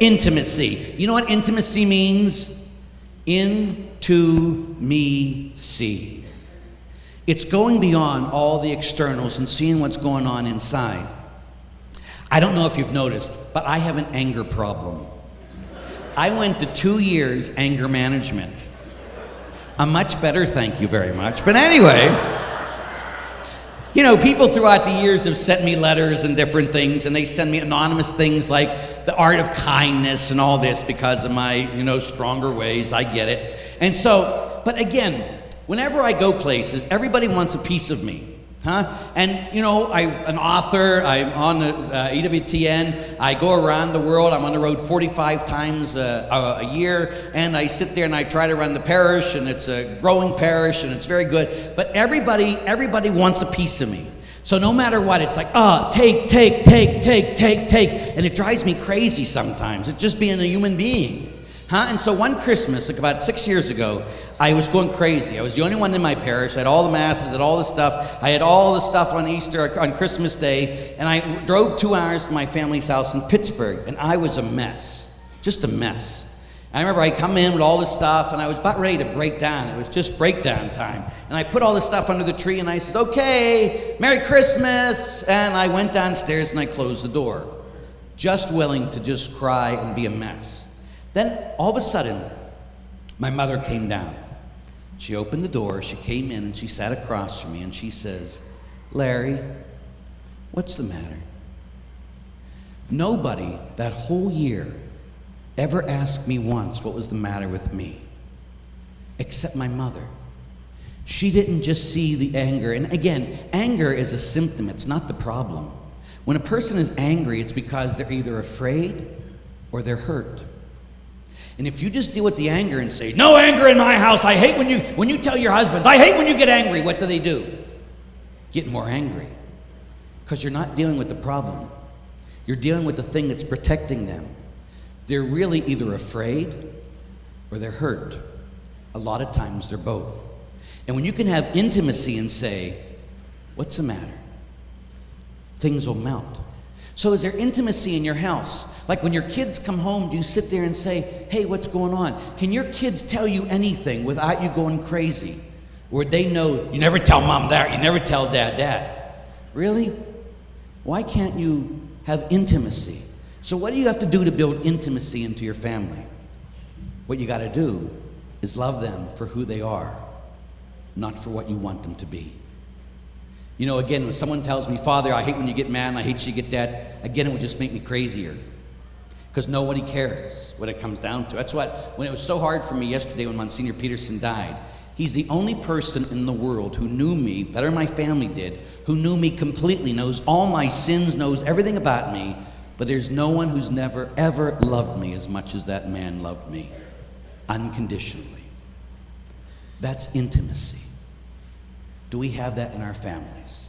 Intimacy. You know what intimacy means? Into me see. It's going beyond all the externals and seeing what's going on inside. I don't know if you've noticed, but I have an anger problem. I went to 2 years anger management. I'm much better, thank you very much. But anyway, you know, people throughout the years have sent me letters and different things, and they send me anonymous things like the art of kindness and all this because of my, stronger ways. I get it. And so, but again, whenever I go places, everybody wants a piece of me. And, I'm an author, I'm on the EWTN, I go around the world, I'm on the road 45 times a year, and I sit there and I try to run the parish, and it's a growing parish, and it's very good, but everybody wants a piece of me. So no matter what, it's like, take, and it drives me crazy sometimes. It's just being a human being. And so one Christmas, like about 6 years ago, I was going crazy. I was the only one in my parish. I had all the masses, I had all the stuff. I had all the stuff on Easter, on Christmas Day, and I drove 2 hours to my family's house in Pittsburgh, and I was a mess, just a mess. I remember I come in with all this stuff, and I was about ready to break down. It was just breakdown time. And I put all this stuff under the tree, and I said, okay, Merry Christmas, and I went downstairs and I closed the door, just willing to just cry and be a mess. Then, all of a sudden, my mother came down. She opened the door, she came in, and she sat across from me, and she says, Larry, what's the matter? Nobody that whole year ever asked me once what was the matter with me, except my mother. She didn't just see the anger. And again, anger is a symptom, it's not the problem. When a person is angry, it's because they're either afraid or they're hurt. And if you just deal with the anger and say, no anger in my house, I hate when you tell your husbands, I hate when you get angry, what do? Get more angry. Because you're not dealing with the problem. You're dealing with the thing that's protecting them. They're really either afraid or they're hurt. A lot of times they're both. And when you can have intimacy and say, what's the matter? Things will melt. So is there intimacy in your house? Like when your kids come home, do you sit there and say, hey, what's going on? Can your kids tell you anything without you going crazy? Or they know, you never tell mom that, you never tell dad that. Really? Why can't you have intimacy? So what do you have to do to build intimacy into your family? What you got to do is love them for who they are, not for what you want them to be. Again, when someone tells me, Father, I hate when you get mad and I hate you get that, again, it would just make me crazier. Because nobody cares what it comes down to. That's when it was so hard for me yesterday when Monsignor Peterson died. He's the only person in the world who knew me better than my family did, who knew me completely, knows all my sins, knows everything about me, but there's no one who's never, ever loved me as much as that man loved me, unconditionally. That's intimacy. Do we have that in our families?